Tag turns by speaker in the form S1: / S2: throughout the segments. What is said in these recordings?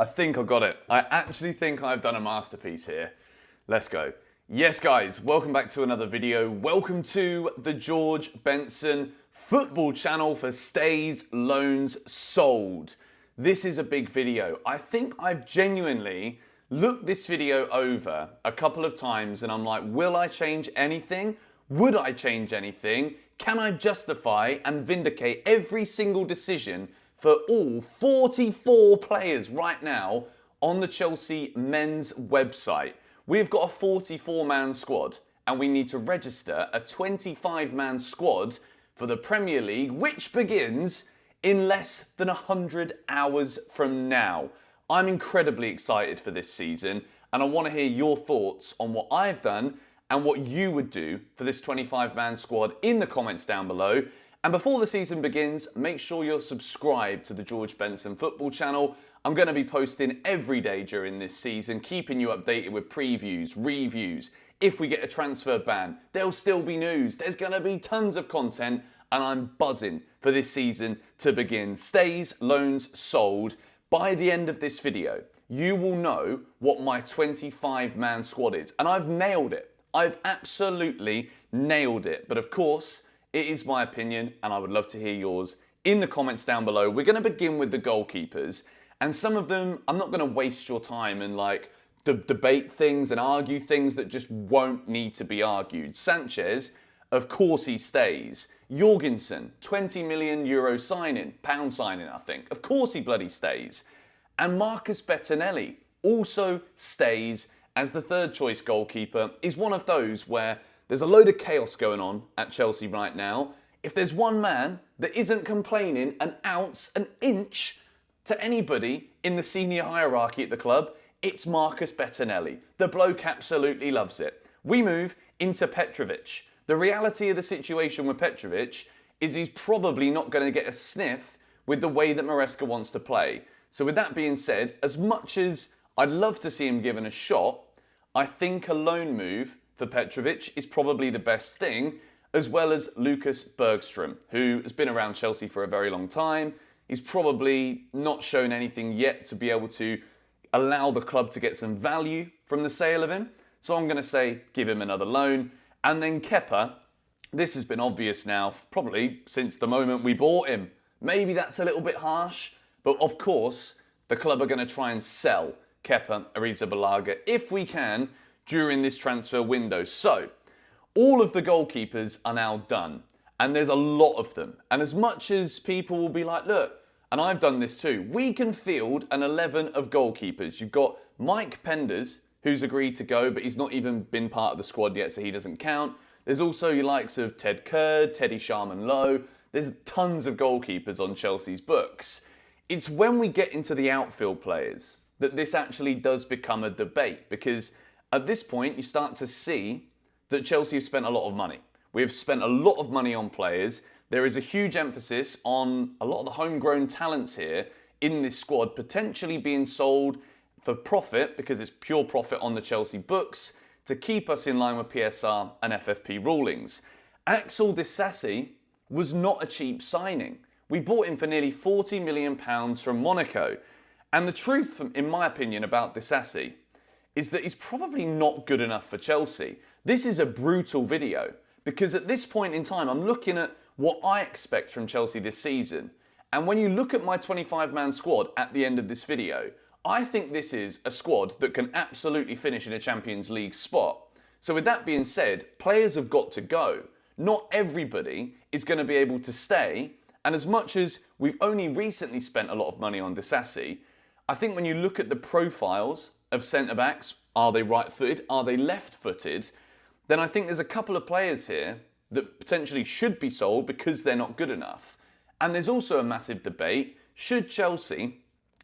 S1: I think I got it. I actually think I've done a masterpiece here. Let's go. Yes, guys, welcome back to another video. Welcome to the George Benson football channel for stays, loans, sold. This is a big video. I think I've genuinely looked this video over a couple of times and I'm like, will I change anything? Would I change anything? Can I justify and vindicate every single decision for all 44 players right now on the Chelsea men's website? We've got a 44-man squad and we need to register a 25-man squad for the Premier League, which begins in less than 100 hours from now. I'm incredibly excited for this season and I want to hear your thoughts on what I've done and what you would do for this 25-man squad in the comments down below. And before the season begins, make sure you're subscribed to the George Benson football channel. I'm going to be posting every day during this season, keeping you updated with previews, reviews. If we get a transfer ban, there'll still be news. There's going to be tons of content and I'm buzzing for this season to begin. Stays, loans, sold. By the end of this video, you will know what my 25-man squad is. And I've nailed it. I've absolutely nailed it. But of course, it is my opinion and I would love to hear yours in the comments down below. We're going to begin with the goalkeepers. And some of them, I'm not going to waste your time and like debate things and argue things that just won't need to be argued. Sanchez, of course he stays. Jorgensen, 20 million euro signing, pound signing I think. Of course he bloody stays. And Marcus Bettinelli also stays as the third choice goalkeeper. Is one of those where there's a load of chaos going on at Chelsea right now. If there's one man that isn't complaining an ounce, an inch to anybody in the senior hierarchy at the club, it's Marcus Bettinelli. The bloke absolutely loves it. We move into Petrovic. The reality of the situation with Petrovic is he's probably not going to get a sniff with the way that Maresca wants to play. So with that being said, as much as I'd love to see him given a shot, I think a loan move for Petrovic is probably the best thing, as well as Lucas Bergstrom, who has been around Chelsea for a very long time. He's probably not shown anything yet to be able to allow the club to get some value from the sale of him. So I'm going to say give him another loan. And then Kepa, this has been obvious now, probably since the moment we bought him. Maybe that's a little bit harsh, but of course, the club are going to try and sell Kepa Arrizabalaga if we can during this transfer window. So, all of the goalkeepers are now done, and there's a lot of them. And as much as people will be like, look, and I've done this too, we can field an 11 of goalkeepers. You've got Mike Penders, who's agreed to go, but he's not even been part of the squad yet, so he doesn't count. There's also your likes of Ted Kurd, Teddy Sharman-Lowe. There's tons of goalkeepers on Chelsea's books. It's when we get into the outfield players that this actually does become a debate, because at this point you start to see that Chelsea have spent a lot of money. We've spent a lot of money on players. There is a huge emphasis on a lot of the homegrown talents here in this squad potentially being sold for profit, because it's pure profit on the Chelsea books, to keep us in line with PSR and FFP rulings. Axel Disasi was not a cheap signing. We bought him for nearly £40 million from Monaco. And the truth, in my opinion, about Disasi is that he's probably not good enough for Chelsea. This is a brutal video, because at this point in time, I'm looking at what I expect from Chelsea this season. And when you look at my 25-man squad at the end of this video, I think this is a squad that can absolutely finish in a Champions League spot. So with that being said, players have got to go. Not everybody is going to be able to stay. And as much as we've only recently spent a lot of money on Disasi, I think when you look at the profiles of centre-backs, are they right-footed, are they left-footed, then I think there's a couple of players here that potentially should be sold because they're not good enough. And there's also a massive debate, should Chelsea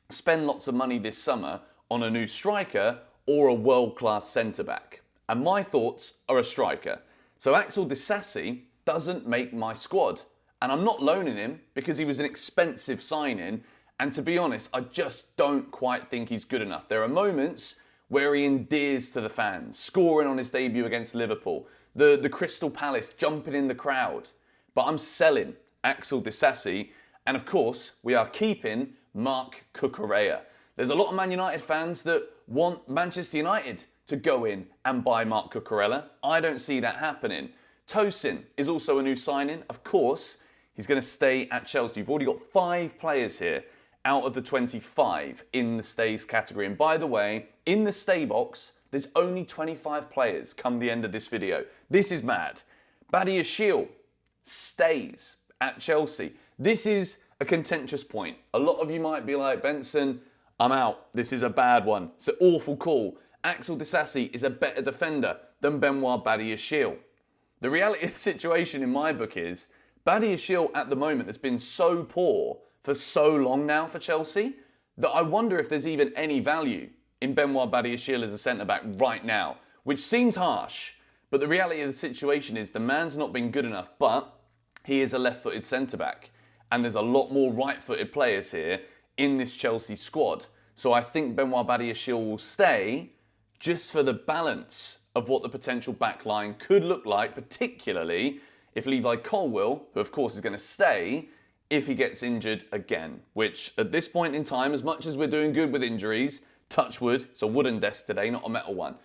S1: spend lots of money this summer on a new striker or a world-class centre-back? And my thoughts are a striker. So Axel Disasi doesn't make my squad. And I'm not loaning him because he was an expensive signing. And to be honest, I just don't quite think he's good enough. There are moments where he endears to the fans, scoring on his debut against Liverpool, the Crystal Palace jumping in the crowd. But I'm selling Axel Disasi, and of course, we are keeping Marc Cucurella. There's a lot of Man United fans that want Manchester United to go in and buy Marc Cucurella. I don't see that happening. Tosin is also a new signing. Of course, he's going to stay at Chelsea. We've already got 5 players here out of the 25 in the stays category. And by the way, in the stay box, there's only 25 players come the end of this video. This is mad. Badiashile stays at Chelsea. This is a contentious point. A lot of you might be like, Benson, I'm out. This is a bad one. It's an awful call. Axel Disasi is a better defender than Benoit Badiashile. The reality of the situation in my book is Badiashile at the moment has been so poor for so long now for Chelsea that I wonder if there's even any value in Benoit Badiashile as a centre-back right now, which seems harsh, but the reality of the situation is the man's not been good enough, but he is a left-footed centre-back, and there's a lot more right-footed players here in this Chelsea squad. So I think Benoit Badiashile will stay just for the balance of what the potential backline could look like, particularly if Levi Colwill, who of course is going to stay, if he gets injured again, which at this point in time, as much as we're doing good with injuries, touch wood, it's a wooden desk today, not a metal one,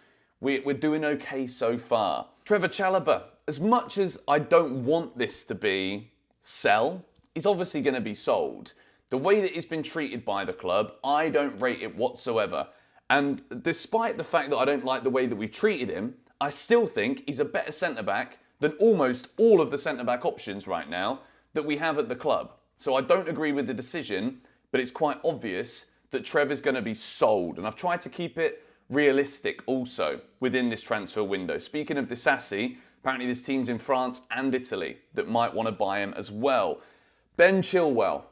S1: we're doing okay so far. Trevor Chalobah, as much as I don't want this to be sell, he's obviously going to be sold. The way that he's been treated by the club, I don't rate it whatsoever. And despite the fact that I don't like the way that we've treated him, I still think he's a better centre-back than almost all of the centre-back options right now that we have at the club. So I don't agree with the decision, but it's quite obvious that Trevor's going to be sold. And I've tried to keep it realistic also within this transfer window. Speaking of Disasi, apparently there's teams in France and Italy that might want to buy him as well. Ben Chilwell,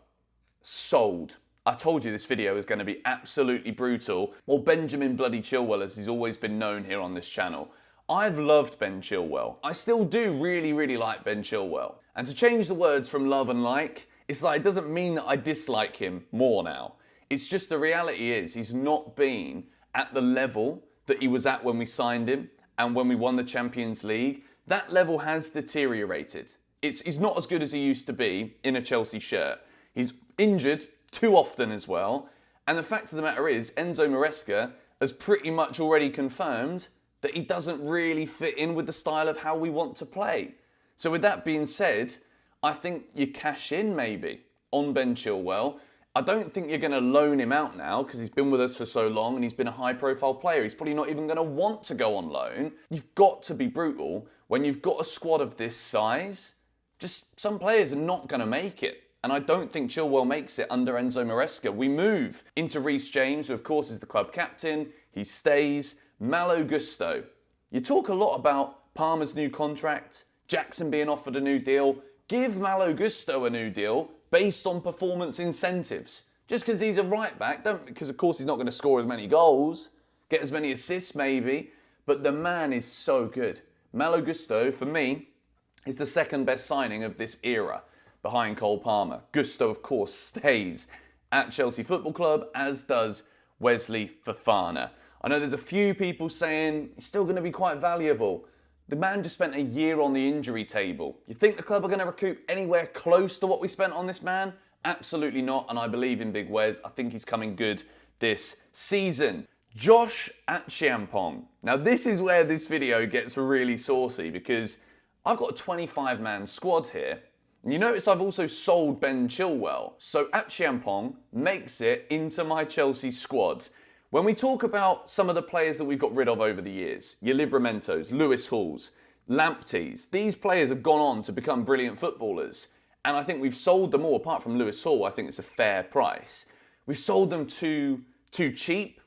S1: sold. I told you this video is going to be absolutely brutal. Or Benjamin Bloody Chilwell, as he's always been known here on this channel. I've loved Ben Chilwell. I still do really like Ben Chilwell. And to change the words from love and like, it's like it doesn't mean that I dislike him more now. It's just the reality is he's not been at the level that he was at when we signed him and when we won the Champions League. That level has deteriorated. He's not as good as he used to be in a Chelsea shirt. He's injured too often as well. And the fact of the matter is, Enzo Maresca has pretty much already confirmed that he doesn't really fit in with the style of how we want to play. So with that being said, I think you cash in maybe on Ben Chilwell. I don't think you're going to loan him out now because he's been with us for so long and he's been a high-profile player. He's probably not even going to want to go on loan. You've got to be brutal when you've got a squad of this size. Just some players are not going to make it. And I don't think Chilwell makes it under Enzo Maresca. We move into Reece James, who of course is the club captain. He stays. Malo Gusto. You talk a lot about Palmer's new contract, Jackson being offered a new deal. Give Malo Gusto a new deal based on performance incentives. Just because he's a right back, because of course he's not going to score as many goals, get as many assists maybe, but the man is so good. Malo Gusto, for me, is the second best signing of this era behind Cole Palmer. Gusto, of course, stays at Chelsea Football Club, as does Wesley Fofana. I know there's a few people saying he's still going to be quite valuable. The man just spent a year on the injury table. You think the club are going to recoup anywhere close to what we spent on this man? Absolutely not, and I believe in Big Wes. I think he's coming good this season. Josh Achiampong. Now this is where this video gets really saucy because I've got a 25-man squad here. And you notice I've also sold Ben Chilwell. So Achiampong makes it into my Chelsea squad. When we talk about some of the players that we've got rid of over the years, your Livramentos, Lewis Halls, Lampteys, these players have gone on to become brilliant footballers. And I think we've sold them all, apart from Lewis Hall, I think it's a fair price. We've sold them too cheap,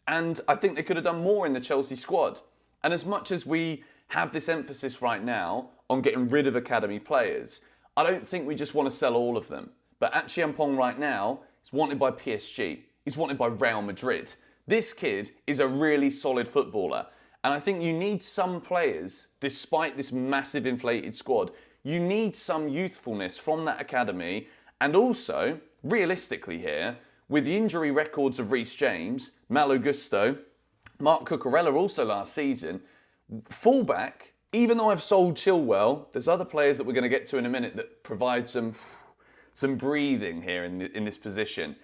S1: and I think they could have done more in the Chelsea squad. And as much as we have this emphasis right now on getting rid of academy players, I don't think we just want to sell all of them. But Achiampong right now is wanted by PSG. He's wanted by Real Madrid. This kid is a really solid footballer. And I think you need some players, despite this massive inflated squad, you need some youthfulness from that academy. And also, realistically here, with the injury records of Reece James, Malo Gusto, Marc Cucurella also last season, fullback, even though I've sold Chilwell, there's other players that we're going to get to in a minute that provide some breathing here in this position.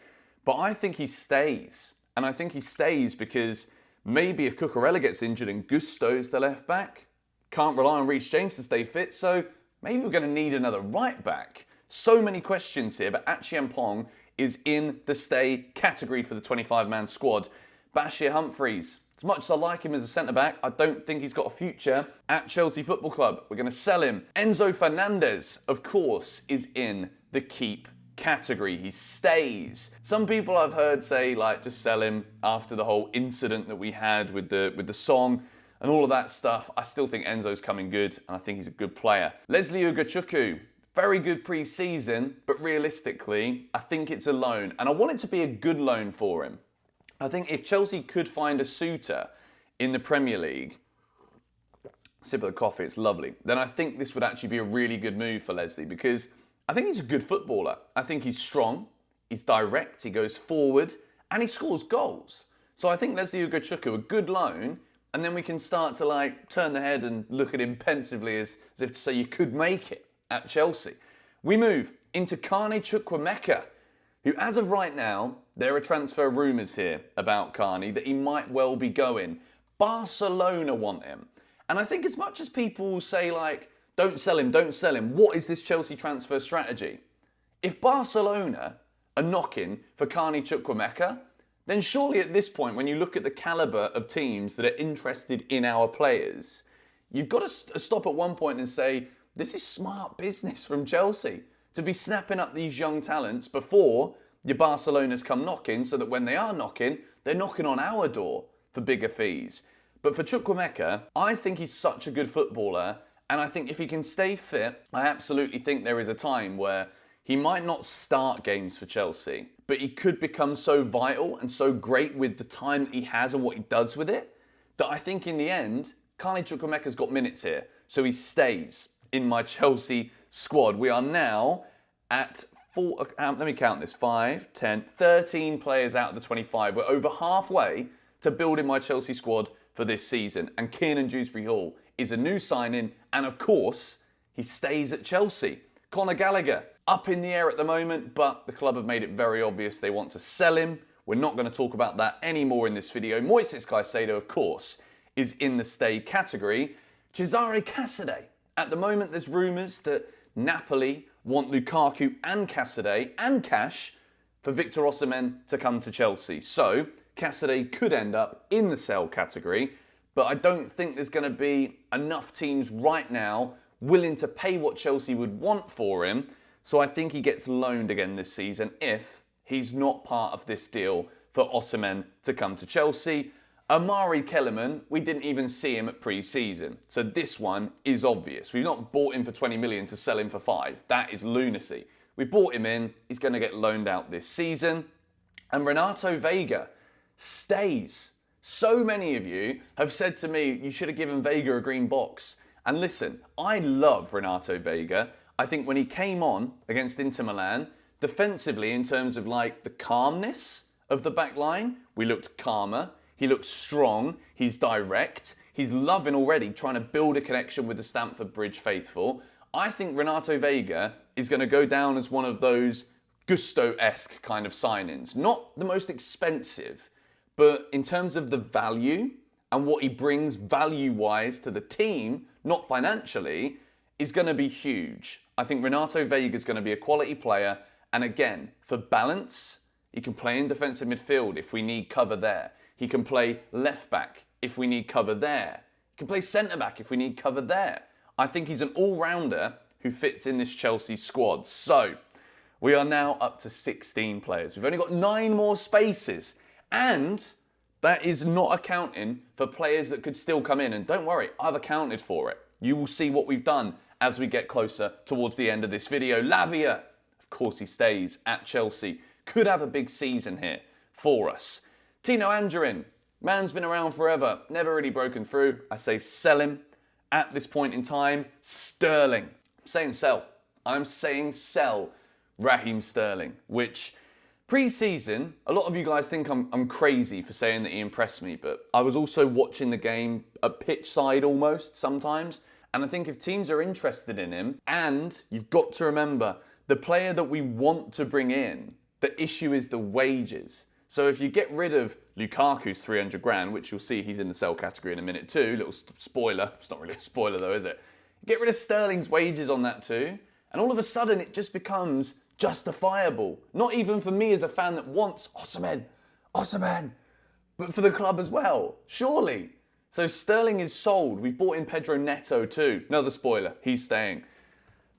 S1: But I think he stays And I think he stays because maybe if Cucurella gets injured and Gusto's the left back, can't rely on Reece James to stay fit, so maybe we're going to need another right back. So many questions here, but Achiampong is in the stay category for the 25-man squad. Bashir Humphreys, as much as I like him as a centre-back, I don't think he's got a future at Chelsea Football Club. We're going to sell him. Enzo Fernandez, of course, is in the keep category. He stays. Some people I've heard say, like, just sell him after the whole incident that we had with the song and all of that stuff. I still think Enzo's coming good, and I think he's a good player. Leslie Ugochukwu, very good pre-season, but realistically, I think it's a loan, and I want it to be a good loan for him. I think if Chelsea could find a suitor in the Premier League, sip of the coffee, it's lovely, then I think this would actually be a really good move for Leslie, because I think he's a good footballer. I think he's strong, he's direct, he goes forward, and he scores goals. So I think Leslie Ugochukwu, a good loan, and then we can start to like turn the head and look at him pensively as if to say you could make it at Chelsea. We move into Carney Chukwuemeka, who as of right now, there are transfer rumours here about Carney that he might well be going. Barcelona want him. And I think as much as people say like, don't sell him, what is this Chelsea transfer strategy? If Barcelona are knocking for Carney Chukwuemeka, then surely at this point, when you look at the calibre of teams that are interested in our players, you've got to stop at one point and say, this is smart business from Chelsea to be snapping up these young talents before your Barcelonas come knocking, so that when they are knocking, they're knocking on our door for bigger fees. But for Chukwuemeka, I think he's such a good footballer, and I think if he can stay fit, I absolutely think there is a time where he might not start games for Chelsea, but he could become so vital and so great with the time that he has and what he does with it, that I think in the end, Carney Chukwuemeka's got minutes here, so he stays in my Chelsea squad. We are now at let me count this, 5, 10, 13 players out of the 25. We're over halfway to building my Chelsea squad for this season. And Kiernan Dewsbury-Hall is a new signing. And of course, he stays at Chelsea. Conor Gallagher, up in the air at the moment, but the club have made it very obvious they want to sell him. We're not going to talk about that anymore in this video. Moises Caicedo, of course, is in the stay category. Cesare Casadei. At the moment, there's rumours that Napoli want Lukaku and Casadei and cash for Victor Osimhen to come to Chelsea. So Casadei could end up in the sell category, but I don't think there's going to be enough teams right now willing to pay what Chelsea would want for him. So I think he gets loaned again this season if he's not part of this deal for Osimhen to come to Chelsea. Amari Kellerman, we didn't even see him at pre-season. So this one is obvious. We've not bought him for 20 million to sell him for 5. That is lunacy. We bought him in. He's going to get loaned out this season. And Renato Vega stays. So many of you have said to me, you should have given Vega a green box. And listen, I love Renato Vega. I think when he came on against Inter Milan, defensively in terms of like the calmness of the back line, we looked calmer. He looks strong, he's direct, he's loving already trying to build a connection with the Stamford Bridge faithful. I think Renato Vega is going to go down as one of those Gusto-esque kind of signings. Not the most expensive, but in terms of the value and what he brings value-wise to the team, not financially, is going to be huge. I think Renato Vega is going to be a quality player, and again, for balance, he can play in defensive midfield if we need cover there. He can play left back if we need cover there. He can play centre back if we need cover there. I think he's an all-rounder who fits in this Chelsea squad. So, we are now up to 16 players. We've only got 9 more spaces. And that is not accounting for players that could still come in. And don't worry, I've accounted for it. You will see what we've done as we get closer towards the end of this video. Lavia, of course he stays at Chelsea. Could have a big season here for us. Tino Anjorin, man's been around forever, never really broken through. I say sell him at this point in time. Sterling, I'm saying sell. I'm saying sell Raheem Sterling, which pre-season, a lot of you guys think I'm crazy for saying that he impressed me, but I was also watching the game at pitch side almost sometimes. And I think if teams are interested in him, and you've got to remember, the player that we want to bring in, the issue is the wages. So if you get rid of Lukaku's 300 grand, which you'll see he's in the sell category in a minute too, little spoiler, it's not really a spoiler though, is it? Get rid of Sterling's wages on that too, and all of a sudden it just becomes justifiable. Not even for me as a fan that wants Osimhen, but for the club as well, surely. So Sterling is sold. We've bought in Pedro Neto too. Another spoiler, he's staying.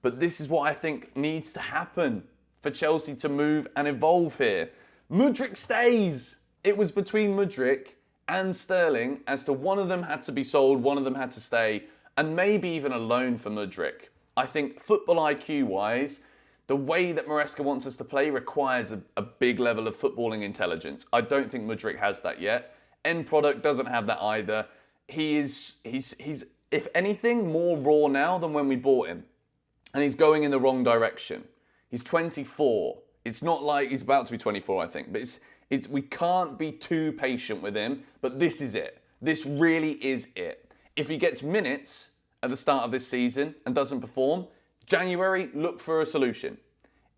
S1: But this is what I think needs to happen for Chelsea to move and evolve here. Mudryk stays. It was between Mudryk and Sterling as to one of them had to be sold, one of them had to stay, and maybe even a loan for Mudryk. I think football IQ-wise, the way that Maresca wants us to play requires a big level of footballing intelligence. I don't think Mudryk has that yet. End product doesn't have that either. He's if anything, more raw now than when we bought him. And he's going in the wrong direction. He's 24. It's not like he's about to be 24, I think. But we can't be too patient with him. But this is it. This really is it. If he gets minutes at the start of this season and doesn't perform, January, look for a solution.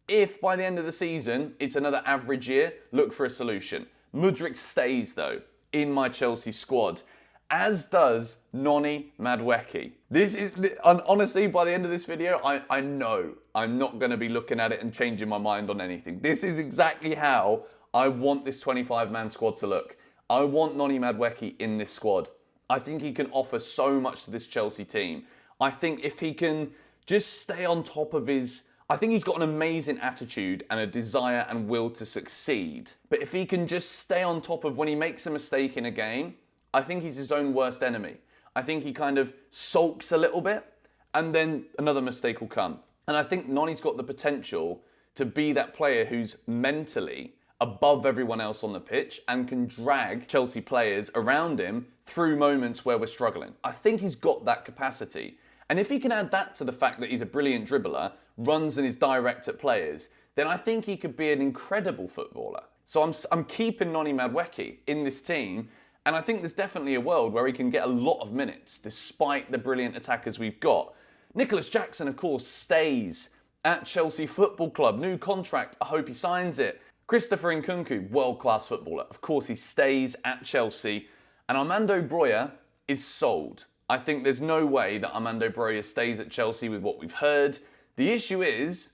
S1: If by the end of the season it's another average year, look for a solution. Mudryk stays though in my Chelsea squad, as does Noni Madueke. This is, honestly, by the end of this video, I know I'm not going to be looking at it and changing my mind on anything. This is exactly how I want this 25-man squad to look. I want Noni Madueke in this squad. I think he can offer so much to this Chelsea team. I think if he can just stay on top of his... I think he's got an amazing attitude and a desire and will to succeed. But if he can just stay on top of when he makes a mistake in a game, I think he's his own worst enemy. I think he kind of sulks a little bit and then another mistake will come. And I think Noni's got the potential to be that player who's mentally above everyone else on the pitch and can drag Chelsea players around him through moments where we're struggling. I think he's got that capacity. And if he can add that to the fact that he's a brilliant dribbler, runs and is direct at players, then I think he could be an incredible footballer. So I'm keeping Noni Madueke in this team, and I think there's definitely a world where he can get a lot of minutes despite the brilliant attackers we've got. Nicholas Jackson, of course, stays at Chelsea Football Club. New contract, I hope he signs it. Christopher Nkunku, world-class footballer. Of course, he stays at Chelsea. And Armando Broja is sold. I think there's no way that Armando Broja stays at Chelsea with what we've heard. The issue is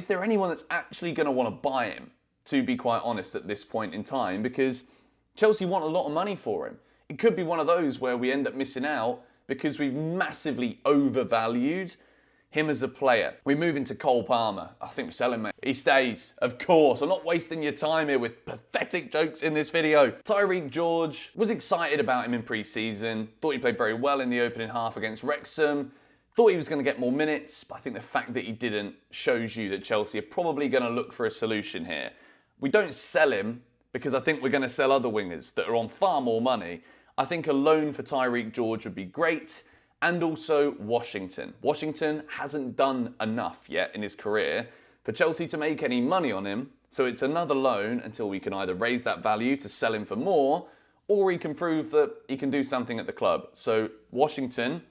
S1: there anyone that's actually going to want to buy him, to be quite honest, at this point in time? Because Chelsea want a lot of money for him. It could be one of those where we end up missing out because we've massively overvalued him as a player. We move into Cole Palmer. I think we sell him, mate. He stays, of course. I'm not wasting your time here with pathetic jokes in this video. Tyreek George, was excited about him in pre-season. Thought he played very well in the opening half against Wrexham. Thought he was going to get more minutes, but I think the fact that he didn't shows you that Chelsea are probably going to look for a solution here. We don't sell him because I think we're going to sell other wingers that are on far more money. I think a loan for Tyreek George would be great. And also Washington. Washington hasn't done enough yet in his career for Chelsea to make any money on him. So it's another loan until we can either raise that value to sell him for more, or he can prove that he can do something at the club. So Washington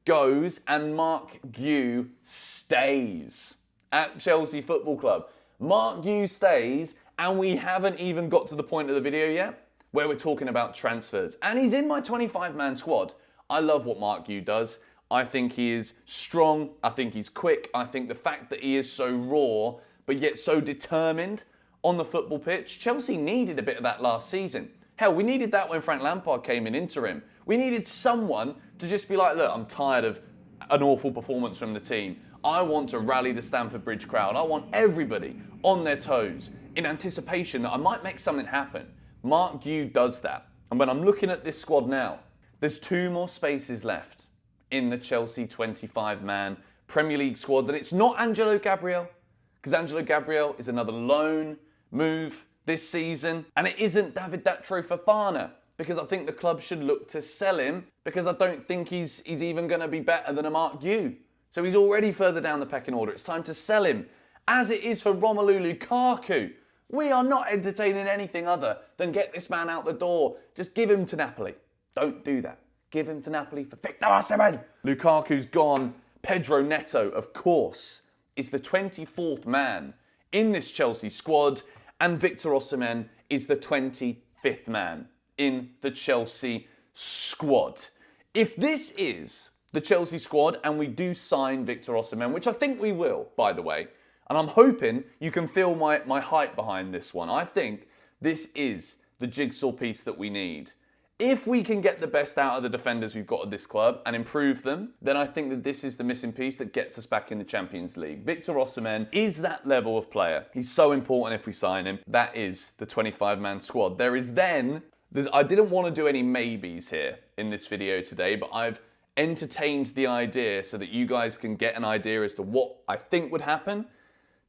S1: goes and Mark Guehi stays at Chelsea Football Club. Mark Guehi stays, and we haven't even got to the point of the video yet where we're talking about transfers. And he's in my 25-man squad. I love what Mark Guehi does. I think he is strong. I think he's quick. I think the fact that he is so raw, but yet so determined on the football pitch. Chelsea needed a bit of that last season. Hell, we needed that when Frank Lampard came in interim. We needed someone to just be like, look, I'm tired of an awful performance from the team. I want to rally the Stamford Bridge crowd. I want everybody on their toes in anticipation that I might make something happen. Mark Guehi does that. And when I'm looking at this squad now, there's 2 more spaces left in the Chelsea 25-man Premier League squad. That it's not Angelo Gabriel, because Angelo Gabriel is another loan move this season. And it isn't David Datro Fofana, because I think the club should look to sell him, because I don't think he's even going to be better than a Mark Guehi. So he's already further down the pecking order. It's time to sell him, as it is for Romelu Lukaku. We are not entertaining anything other than get this man out the door. Just give him to Napoli. Don't do that. Give him to Napoli for Victor Osimhen. Lukaku's gone. Pedro Neto, of course, is the 24th man in this Chelsea squad. And Victor Osimhen is the 25th man in the Chelsea squad. If this is the Chelsea squad and we do sign Victor Osimhen, which I think we will, by the way, and I'm hoping you can feel my hype behind this one. I think this is the jigsaw piece that we need. If we can get the best out of the defenders we've got at this club and improve them, then I think that this is the missing piece that gets us back in the Champions League. Victor Osimhen is that level of player. He's so important if we sign him. That is the 25-man squad. I didn't want to do any maybes here in this video today, but I've entertained the idea so that you guys can get an idea as to what I think would happen.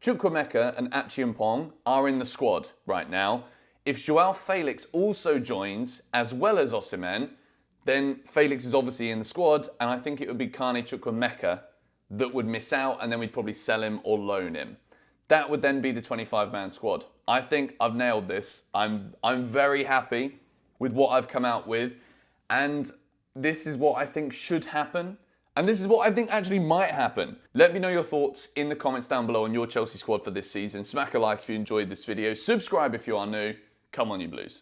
S1: Chukwuemeka and Achiampong are in the squad right now. If Joao Felix also joins, as well as Osimhen, then Felix is obviously in the squad, and I think it would be Kane Chukwuemeka that would miss out, and then we'd probably sell him or loan him. That would then be the 25-man squad. I think I've nailed this. I'm very happy with what I've come out with, and this is what I think should happen. And this is what I think actually might happen. Let me know your thoughts in the comments down below on your Chelsea squad for this season. Smack a like if you enjoyed this video. Subscribe if you are new. Come on, you Blues.